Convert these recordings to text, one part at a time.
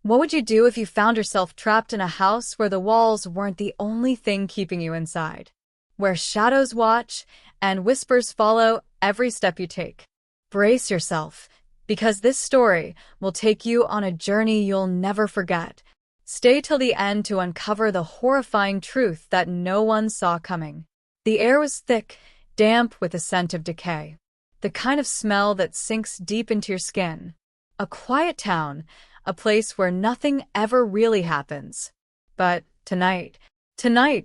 What would you do if you found yourself trapped in a house where the walls weren't the only thing keeping you inside? Where shadows watch and whispers follow every step you take? Brace yourself, because this story will take you on a journey you'll never forget. Stay till the end to uncover the horrifying truth that no one saw coming. The air was thick, damp with a scent of decay. The kind of smell that sinks deep into your skin. A quiet town, a place where nothing ever really happens. But tonight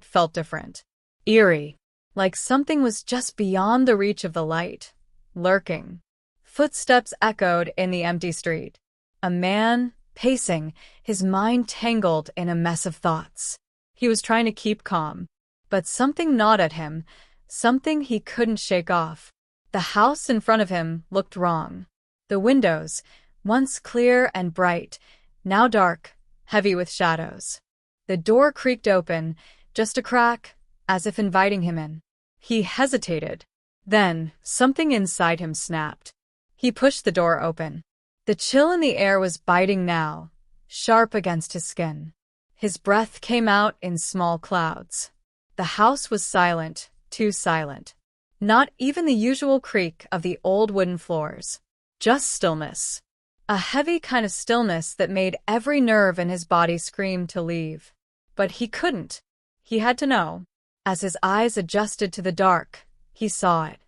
felt different. Eerie, like something was just beyond the reach of the light, lurking. Footsteps echoed in the empty street. A man, pacing, his mind tangled in a mess of thoughts. He was trying to keep calm, but something gnawed at him, something he couldn't shake off. The house in front of him looked wrong. The windows, once clear and bright, now dark, heavy with shadows. The door creaked open, just a crack, as if inviting him in. He hesitated. Then, something inside him snapped. He pushed the door open. The chill in the air was biting now, sharp against his skin. His breath came out in small clouds. The house was silent, too silent. Not even the usual creak of the old wooden floors. Just stillness. A heavy kind of stillness that made every nerve in his body scream to leave. But he couldn't. He had to know. As his eyes adjusted to the dark, he saw it.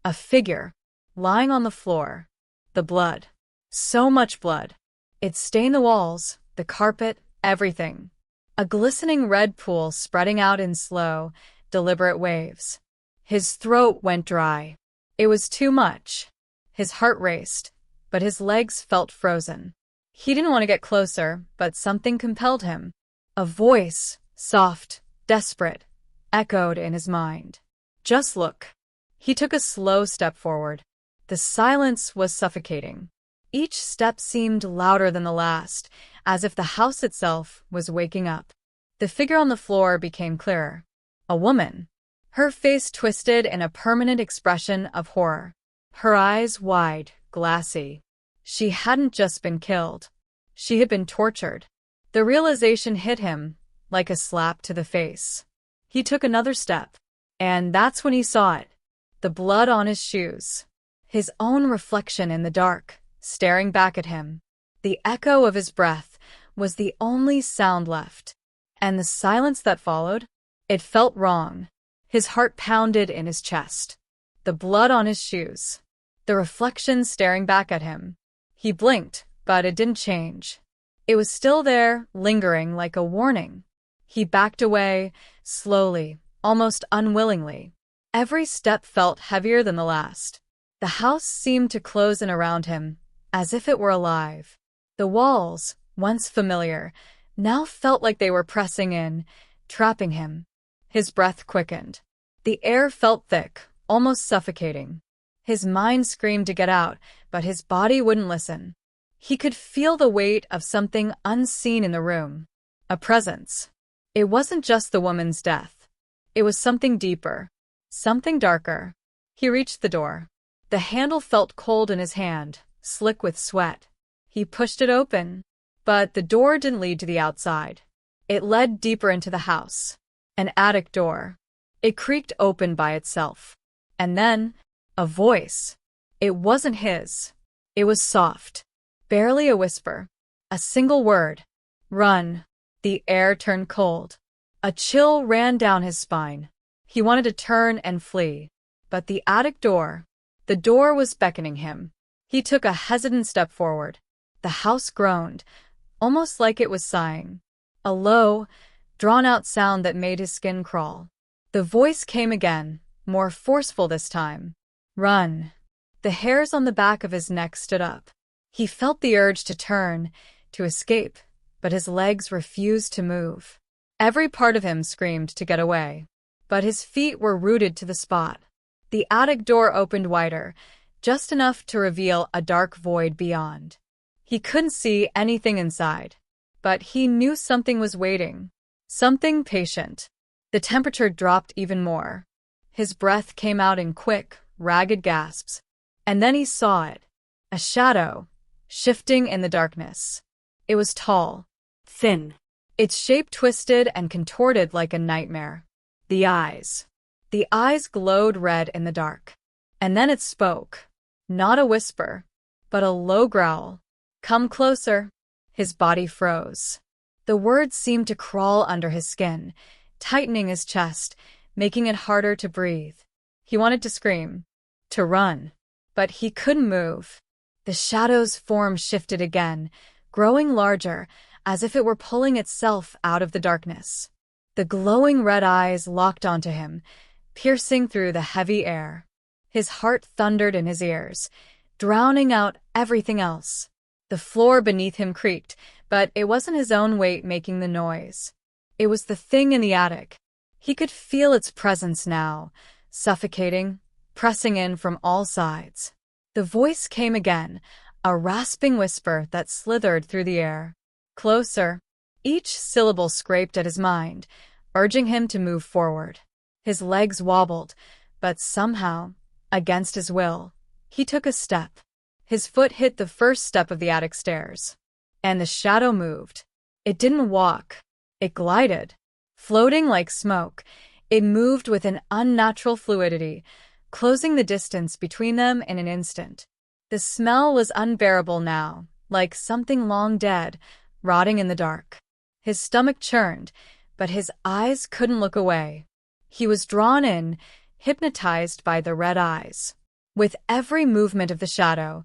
A figure, lying on the floor. The blood. So much blood. It stained the walls, the carpet, everything. A glistening red pool spreading out in slow, deliberate waves. His throat went dry. It was too much. His heart raced, but his legs felt frozen. He didn't want to get closer, but something compelled him. A voice, soft, desperate, echoed in his mind. Just look. He took a slow step forward. The silence was suffocating. Each step seemed louder than the last, as if the house itself was waking up. The figure on the floor became clearer. A woman. Her face twisted in a permanent expression of horror. Her eyes wide, glassy. She hadn't just been killed. She had been tortured. The realization hit him like a slap to the face. He took another step, and that's when he saw it. The blood on his shoes. His own reflection in the dark, staring back at him. The echo of his breath was the only sound left. And the silence that followed? It felt wrong. His heart pounded in his chest. The blood on his shoes. The reflection staring back at him. He blinked, but it didn't change. It was still there, lingering like a warning. He backed away, slowly, almost unwillingly. Every step felt heavier than the last. The house seemed to close in around him, as if it were alive. The walls, once familiar, now felt like they were pressing in, trapping him. His breath quickened. The air felt thick, almost suffocating. His mind screamed to get out, but his body wouldn't listen. He could feel the weight of something unseen in the room. A presence. It wasn't just the woman's death. It was something deeper. Something darker. He reached the door. The handle felt cold in his hand, slick with sweat. He pushed it open. But the door didn't lead to the outside. It led deeper into the house. An attic door. It creaked open by itself. And then, a voice. It wasn't his. It was soft. Barely a whisper. A single word. Run. The air turned cold. A chill ran down his spine. He wanted to turn and flee. But the attic door. The door was beckoning him. He took a hesitant step forward. The house groaned, almost like it was sighing. A low, drawn-out sound that made his skin crawl. The voice came again, more forceful this time. Run. The hairs on the back of his neck stood up. He felt the urge to turn, to escape, but his legs refused to move. Every part of him screamed to get away. But his feet were rooted to the spot. The attic door opened wider, just enough to reveal a dark void beyond. He couldn't see anything inside, but he knew something was waiting. Something patient. The temperature dropped even more. His breath came out in quick, ragged gasps. And then he saw it. A shadow, shifting in the darkness. It was tall, thin. its shape twisted and contorted like a nightmare. The eyes. The eyes glowed red in the dark. And then it spoke. Not a whisper, but a low growl. "Come closer." His body froze. The words seemed to crawl under his skin, tightening his chest, making it harder to breathe. He wanted to scream, to run, but he couldn't move. The shadow's form shifted again, growing larger, as if it were pulling itself out of the darkness. The glowing red eyes locked onto him, piercing through the heavy air. His heart thundered in his ears, drowning out everything else. The floor beneath him creaked, but it wasn't his own weight making the noise. It was the thing in the attic. He could feel its presence now, suffocating, pressing in from all sides. The voice came again, a rasping whisper that slithered through the air. Closer. Each syllable scraped at his mind, urging him to move forward. His legs wobbled, but somehow, against his will, he took a step. His foot hit the first step of the attic stairs, and the shadow moved. It didn't walk. It glided. Floating like smoke, it moved with an unnatural fluidity, closing the distance between them in an instant. The smell was unbearable now, like something long dead, rotting in the dark. His stomach churned, but his eyes couldn't look away. He was drawn in, hypnotized by the red eyes. With every movement of the shadow,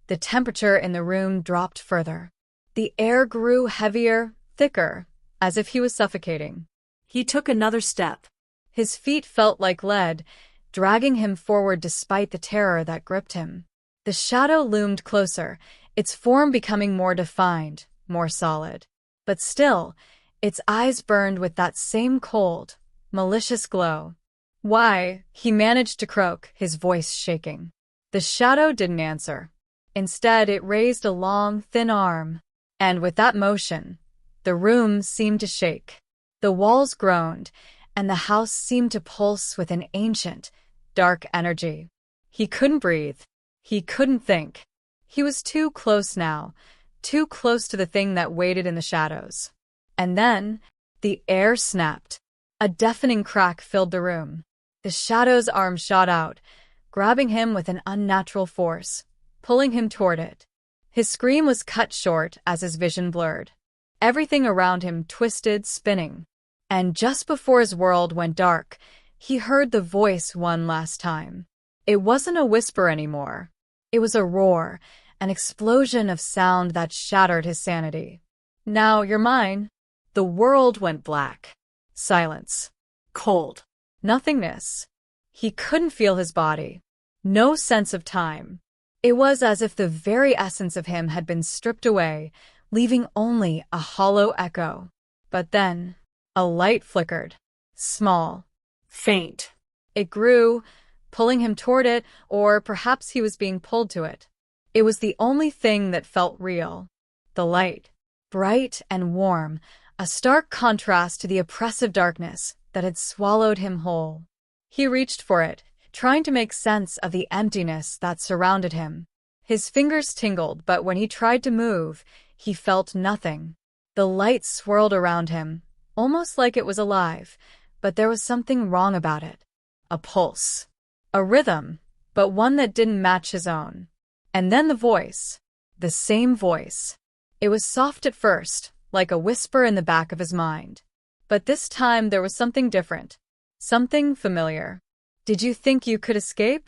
the temperature in the room dropped further. The air grew heavier, thicker, as if he was suffocating. He took another step. His feet felt like lead, dragging him forward despite the terror that gripped him. The shadow loomed closer, its form becoming more defined, more solid. But still, its eyes burned with that same cold, malicious glow. "Why?" he managed to croak, his voice shaking. The shadow didn't answer. Instead, it raised a long, thin arm. And with that motion, the room seemed to shake. The walls groaned, and the house seemed to pulse with an ancient, dark energy. He couldn't breathe. He couldn't think. He was too close now, too close to the thing that waited in the shadows. And then, the air snapped. A deafening crack filled the room. The shadow's arm shot out, grabbing him with an unnatural force, pulling him toward it. His scream was cut short as his vision blurred. Everything around him twisted, spinning. And just before his world went dark, he heard the voice one last time. It wasn't a whisper anymore. It was a roar, an explosion of sound that shattered his sanity. "Now you're mine." The world went black. Silence. Cold. Nothingness. He couldn't feel his body. No sense of time. It was as if the very essence of him had been stripped away, leaving only a hollow echo. But then, a light flickered. Small. Faint. It grew, pulling him toward it, or perhaps he was being pulled to it. It was the only thing that felt real. The light. Bright and warm, a stark contrast to the oppressive darkness that had swallowed him whole. He reached for it, trying to make sense of the emptiness that surrounded him. His fingers tingled, but when he tried to move, he felt nothing. The light swirled around him, almost like it was alive, but there was something wrong about it. A pulse. A rhythm, but one that didn't match his own. And then the voice. The same voice. It was soft at first, like a whisper in the back of his mind. But this time there was something different. Something familiar. "Did you think you could escape?"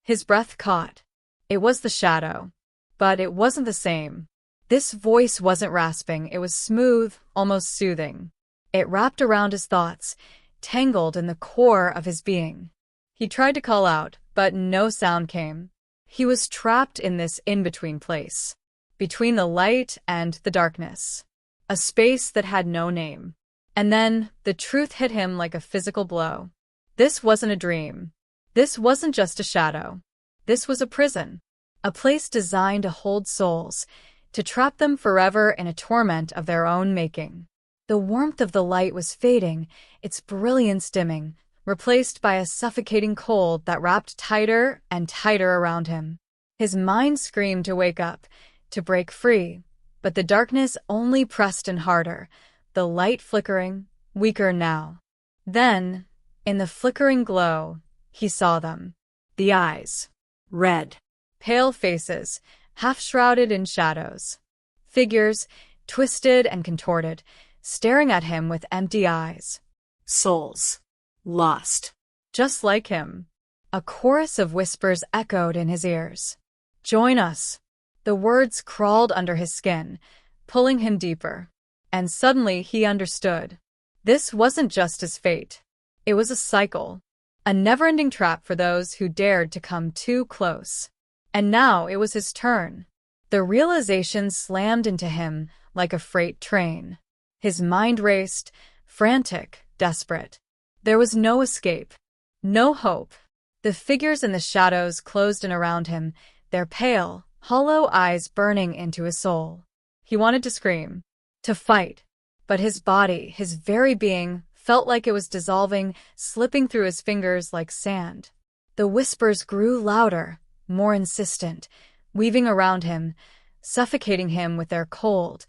His breath caught. It was the shadow. But it wasn't the same. This voice wasn't rasping, it was smooth, almost soothing. It wrapped around his thoughts, tangled in the core of his being. He tried to call out, but no sound came. He was trapped in this in-between place. Between the light and the darkness. A space that had no name. And then, the truth hit him like a physical blow. This wasn't a dream. This wasn't just a shadow. This was a prison. A place designed to hold souls, to trap them forever in a torment of their own making. The warmth of the light was fading, its brilliance dimming, replaced by a suffocating cold that wrapped tighter and tighter around him. His mind screamed to wake up, to break free, But the darkness only pressed in harder, the light flickering, weaker now. Then, in the flickering glow, he saw them. The eyes. Red. Pale faces, half-shrouded in shadows. Figures, twisted and contorted, staring at him with empty eyes. Souls. Lost. Just like him. A chorus of whispers echoed in his ears. "Join us." The words crawled under his skin, pulling him deeper. And suddenly he understood. This wasn't just his fate. It was a cycle. A never-ending trap for those who dared to come too close. And now it was his turn. The realization slammed into him like a freight train. His mind raced, frantic, desperate. There was no escape. No hope. The figures in the shadows closed in around him, their pale, hollow eyes burning into his soul. He wanted to scream, to fight, but his body, his very being, felt like it was dissolving, slipping through his fingers like sand. The whispers grew louder, more insistent, weaving around him, suffocating him with their cold,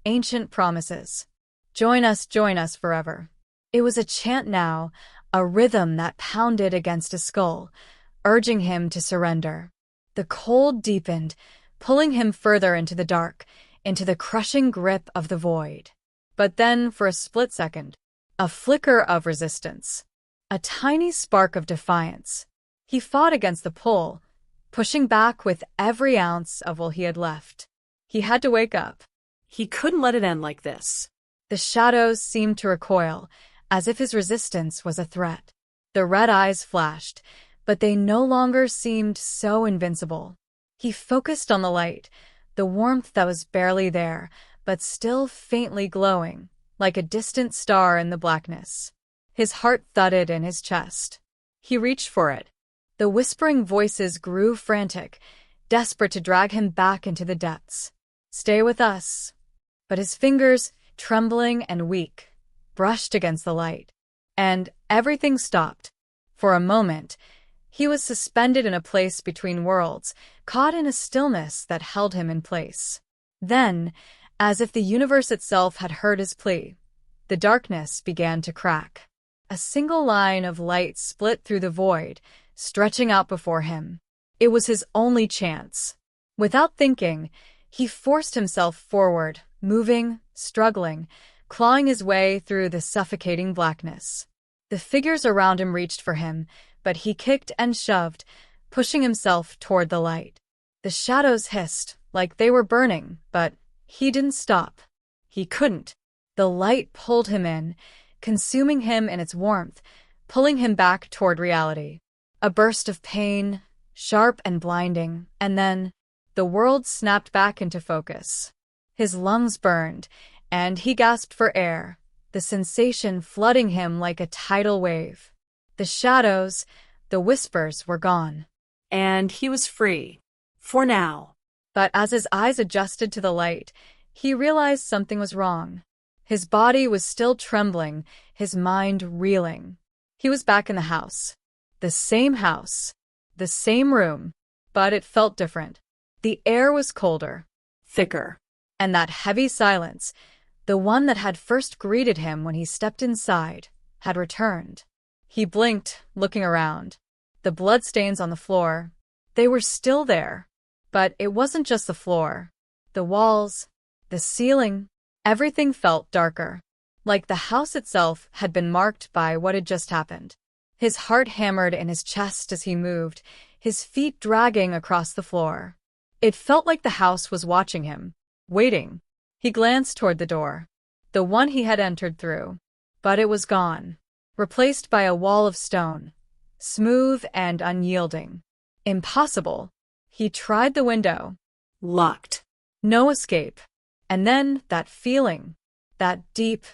ancient promises. Join us forever." It was a chant now, a rhythm that pounded against his skull, urging him to surrender. The cold deepened, pulling him further into the dark, into the crushing grip of the void. But then, for a split second, a flicker of resistance. A tiny spark of defiance. He fought against the pull, pushing back with every ounce of will he had left. He had to wake up. He couldn't let it end like this. The shadows seemed to recoil, as if his resistance was a threat. The red eyes flashed, but they no longer seemed so invincible. He focused on the light, the warmth that was barely there, but still faintly glowing, like a distant star in the blackness. His heart thudded in his chest. He reached for it. The whispering voices grew frantic, desperate to drag him back into the depths. "Stay with us." But his fingers, trembling and weak, brushed against the light. And everything stopped. For a moment, he was suspended in a place between worlds, caught in a stillness that held him in place. Then, as if the universe itself had heard his plea, the darkness began to crack. A single line of light split through the void, stretching out before him. It was his only chance. Without thinking, he forced himself forward, moving, struggling, clawing his way through the suffocating blackness. The figures around him reached for him, but he kicked and shoved, pushing himself toward the light. The shadows hissed, like they were burning, but he didn't stop. He couldn't. The light pulled him in, consuming him in its warmth, pulling him back toward reality. A burst of pain, sharp and blinding, and then the world snapped back into focus. His lungs burned, and he gasped for air, the sensation flooding him like a tidal wave. The shadows, the whispers were gone. And he was free. For now. But as his eyes adjusted to the light, he realized something was wrong. His body was still trembling, his mind reeling. He was back in the house. The same house. The same room. But it felt different. The air was colder. Thicker. And that heavy silence, the one that had first greeted him when he stepped inside, had returned. He blinked, looking around. The bloodstains on the floor, they were still there. But it wasn't just the floor. The walls, the ceiling, everything felt darker. Like the house itself had been marked by what had just happened. His heart hammered in his chest as he moved, his feet dragging across the floor. It felt like the house was watching him, waiting. He glanced toward the door, the one he had entered through. But it was gone, replaced by a wall of stone, smooth and unyielding. Impossible. He tried the window. Locked. No escape. And then that feeling, that deep,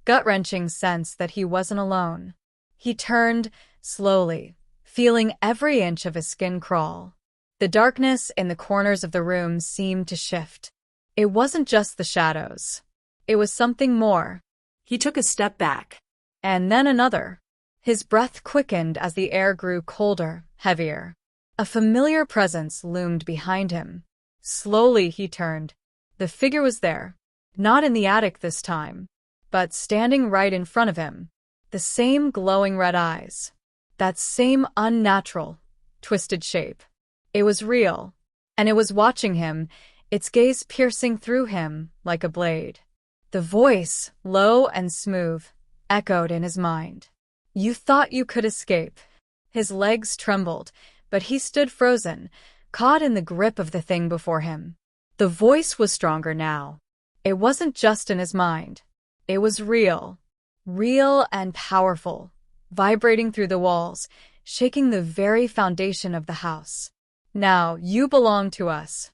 gut-wrenching sense that he wasn't alone. He turned, slowly, feeling every inch of his skin crawl. The darkness in the corners of the room seemed to shift. It wasn't just the shadows. It was something more. He took a step back. And then another. His breath quickened as the air grew colder, heavier. A familiar presence loomed behind him. Slowly he turned. The figure was there. Not in the attic this time, but standing right in front of him. The same glowing red eyes. That same unnatural, twisted shape. It was real, and it was watching him, its gaze piercing through him like a blade. The voice, low and smooth, echoed in his mind. You thought you could escape. His legs trembled, but he stood frozen, caught in the grip of the thing before him. The voice was stronger now. It wasn't just in his mind. It was real. Real and powerful, vibrating through the walls, shaking the very foundation of the house. Now, you belong to us.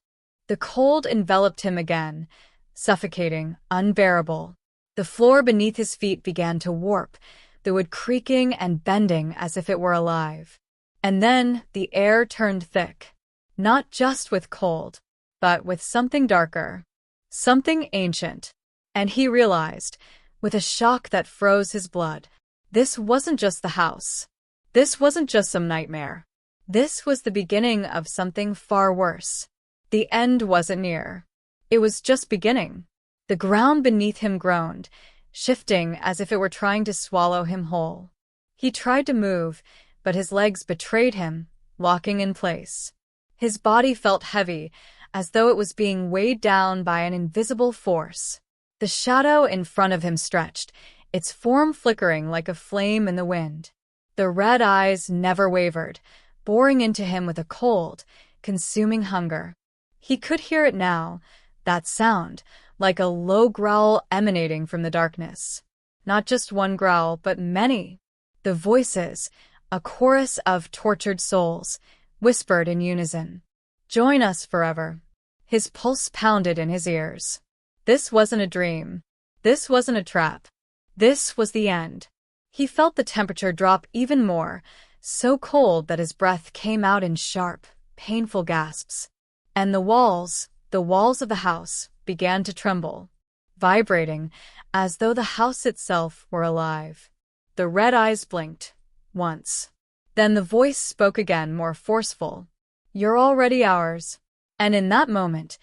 The cold enveloped him again, suffocating, unbearable. The floor beneath his feet began to warp, the wood creaking and bending as if it were alive. And then the air turned thick, not just with cold, but with something darker, something ancient. And he realized, with a shock that froze his blood, this wasn't just the house. This wasn't just some nightmare. This was the beginning of something far worse. The end wasn't near. It was just beginning. The ground beneath him groaned, shifting as if it were trying to swallow him whole. He tried to move, but his legs betrayed him, locking in place. His body felt heavy, as though it was being weighed down by an invisible force. The shadow in front of him stretched, its form flickering like a flame in the wind. The red eyes never wavered, boring into him with a cold, consuming hunger. He could hear it now, that sound, like a low growl emanating from the darkness. Not just one growl, but many. The voices, a chorus of tortured souls, whispered in unison. Join us forever. His pulse pounded in his ears. This wasn't a dream. This wasn't a trap. This was the end. He felt the temperature drop even more, so cold that his breath came out in sharp, painful gasps. And the walls of the house, began to tremble, vibrating as though the house itself were alive. The red eyes blinked, once. Then the voice spoke again, more forceful. You're already ours. And in that moment,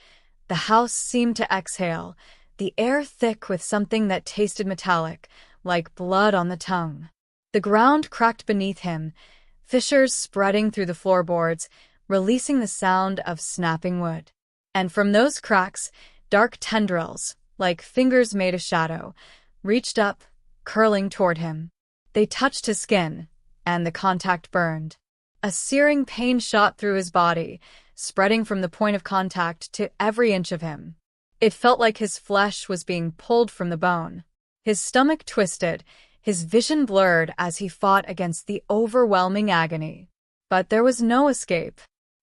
the house seemed to exhale, the air thick with something that tasted metallic, like blood on the tongue. The ground cracked beneath him, fissures spreading through the floorboards, releasing the sound of snapping wood. And from those cracks, dark tendrils, like fingers made of shadow, reached up, curling toward him. They touched his skin, and the contact burned. A searing pain shot through his body, spreading from the point of contact to every inch of him. It felt like his flesh was being pulled from the bone. His stomach twisted, his vision blurred as he fought against the overwhelming agony. But there was no escape.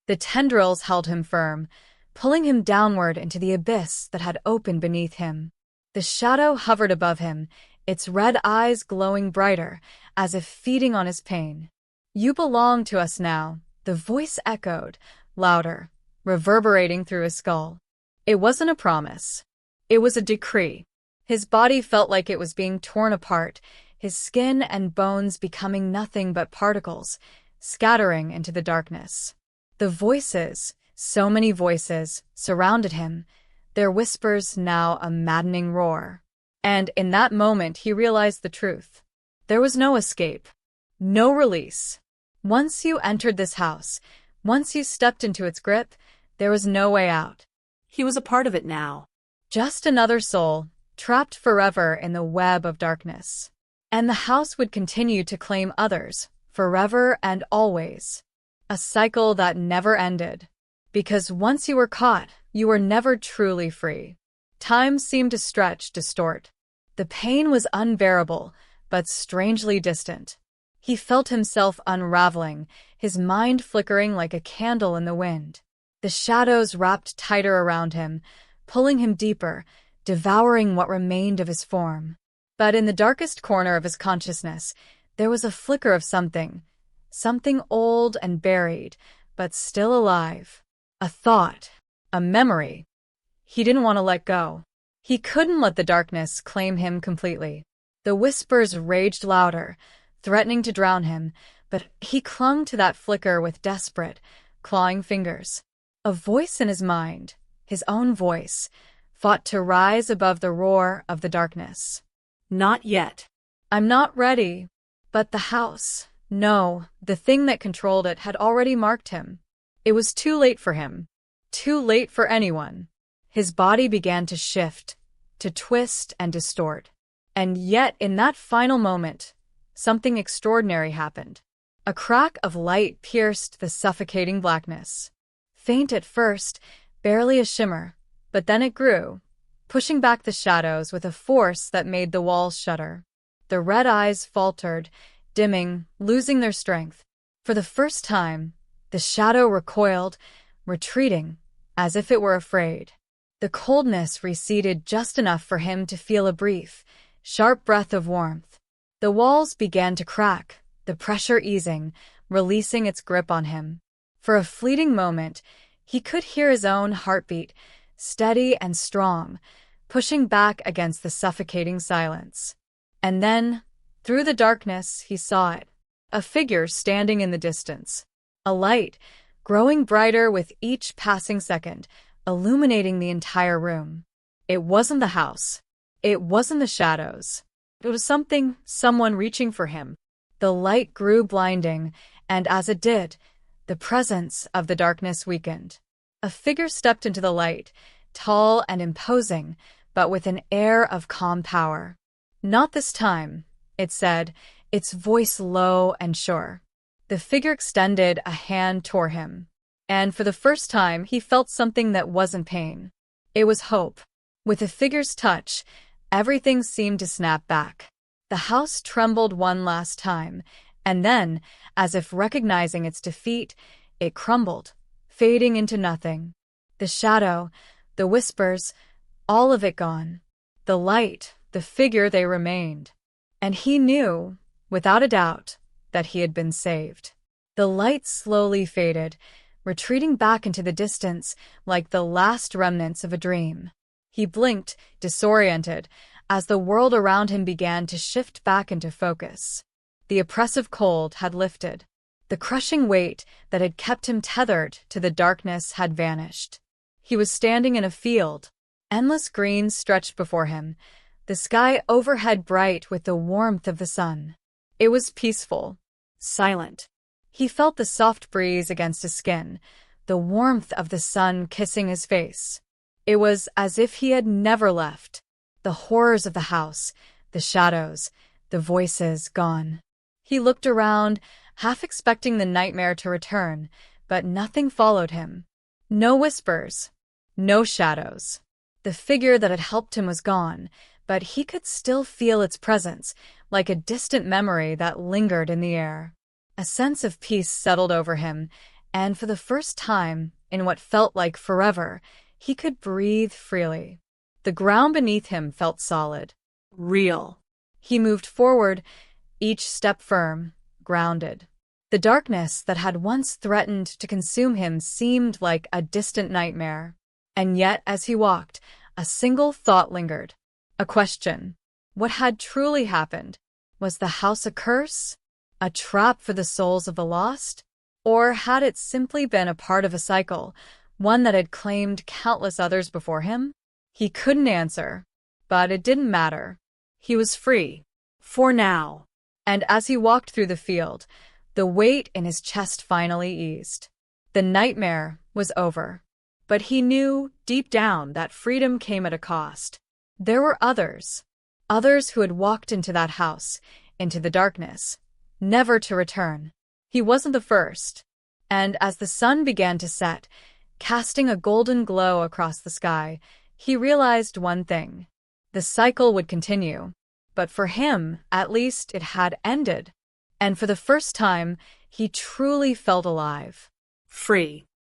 The tendrils held him firm, pulling him downward into the abyss that had opened beneath him. The shadow hovered above him, its red eyes glowing brighter, as if feeding on his pain. You belong to us now, the voice echoed, louder, reverberating through his skull. It wasn't a promise. It was a decree. His body felt like it was being torn apart, his skin and bones becoming nothing but particles, scattering into the darkness. The voices, so many voices, surrounded him, their whispers now a maddening roar. And in that moment he realized the truth. There was no escape, no release. Once you entered this house, once you stepped into its grip, there was no way out. He was a part of it now. Just another soul, trapped forever in the web of darkness. And the house would continue to claim others, forever and always. A cycle that never ended. Because once you were caught, you were never truly free. Time seemed to stretch, distort. The pain was unbearable, but strangely distant. He felt himself unraveling, his mind flickering like a candle in the wind. The shadows wrapped tighter around him, pulling him deeper, devouring what remained of his form. But in the darkest corner of his consciousness, there was a flicker of something old and buried, but still alive. A thought, a memory. He didn't want to let go. He couldn't let the darkness claim him completely. The whispers raged louder, threatening to drown him, but he clung to that flicker with desperate, clawing fingers. A voice in his mind, his own voice, fought to rise above the roar of the darkness. Not yet. I'm not ready. But the house, no, the thing that controlled it had already marked him. It was too late for him. Too late for anyone. His body began to shift, to twist and distort. And yet, in that final moment, something extraordinary happened. A crack of light pierced the suffocating blackness. Faint at first, barely a shimmer, but then it grew, pushing back the shadows with a force that made the walls shudder. The red eyes faltered, dimming, losing their strength. For the first time, the shadow recoiled, retreating, as if it were afraid. The coldness receded just enough for him to feel a brief, sharp breath of warmth. The walls began to crack, the pressure easing, releasing its grip on him. For a fleeting moment, he could hear his own heartbeat, steady and strong, pushing back against the suffocating silence. And then, through the darkness, he saw it. A figure standing in the distance. A light, growing brighter with each passing second, illuminating the entire room. It wasn't the house. It wasn't the shadows. It was someone reaching for him. The light grew blinding, and as it did, the presence of the darkness weakened. A figure stepped into the light, tall and imposing, but with an air of calm power. Not this time, it said, its voice low and sure. The figure extended a hand toward him, and for the first time he felt something that wasn't pain. It was hope. With the figure's touch, everything seemed to snap back. The house trembled one last time, and then, as if recognizing its defeat, it crumbled, fading into nothing. The shadow, the whispers, all of it gone. The light, the figure, they remained. And he knew, without a doubt, that he had been saved. The light slowly faded, retreating back into the distance like the last remnants of a dream. He blinked, disoriented, as the world around him began to shift back into focus. The oppressive cold had lifted. The crushing weight that had kept him tethered to the darkness had vanished. He was standing in a field. Endless green stretched before him, the sky overhead bright with the warmth of the sun. It was peaceful, silent. He felt the soft breeze against his skin, the warmth of the sun kissing his face. It was as if he had never left. The horrors of the house, the shadows, the voices gone. He looked around, half expecting the nightmare to return, but nothing followed him. No whispers, no shadows. The figure that had helped him was gone, but he could still feel its presence, like a distant memory that lingered in the air. A sense of peace settled over him, and for the first time, in what felt like forever, he could breathe freely. The ground beneath him felt solid. Real. He moved forward, each step firm, grounded. The darkness that had once threatened to consume him seemed like a distant nightmare. And yet, as he walked, a single thought lingered. A question. What had truly happened? Was the house a curse? A trap for the souls of the lost? Or had it simply been a part of a cycle, one that had claimed countless others before him? He couldn't answer, but it didn't matter. He was free. For now. And as he walked through the field, the weight in his chest finally eased. The nightmare was over. But he knew, deep down, that freedom came at a cost. There were others who had walked into that house, into the darkness, never to return. He wasn't the first. And as the sun began to set, casting a golden glow across the sky, he realized one thing. The cycle would continue. But for him, at least, it had ended. And for the first time, he truly felt alive. Free.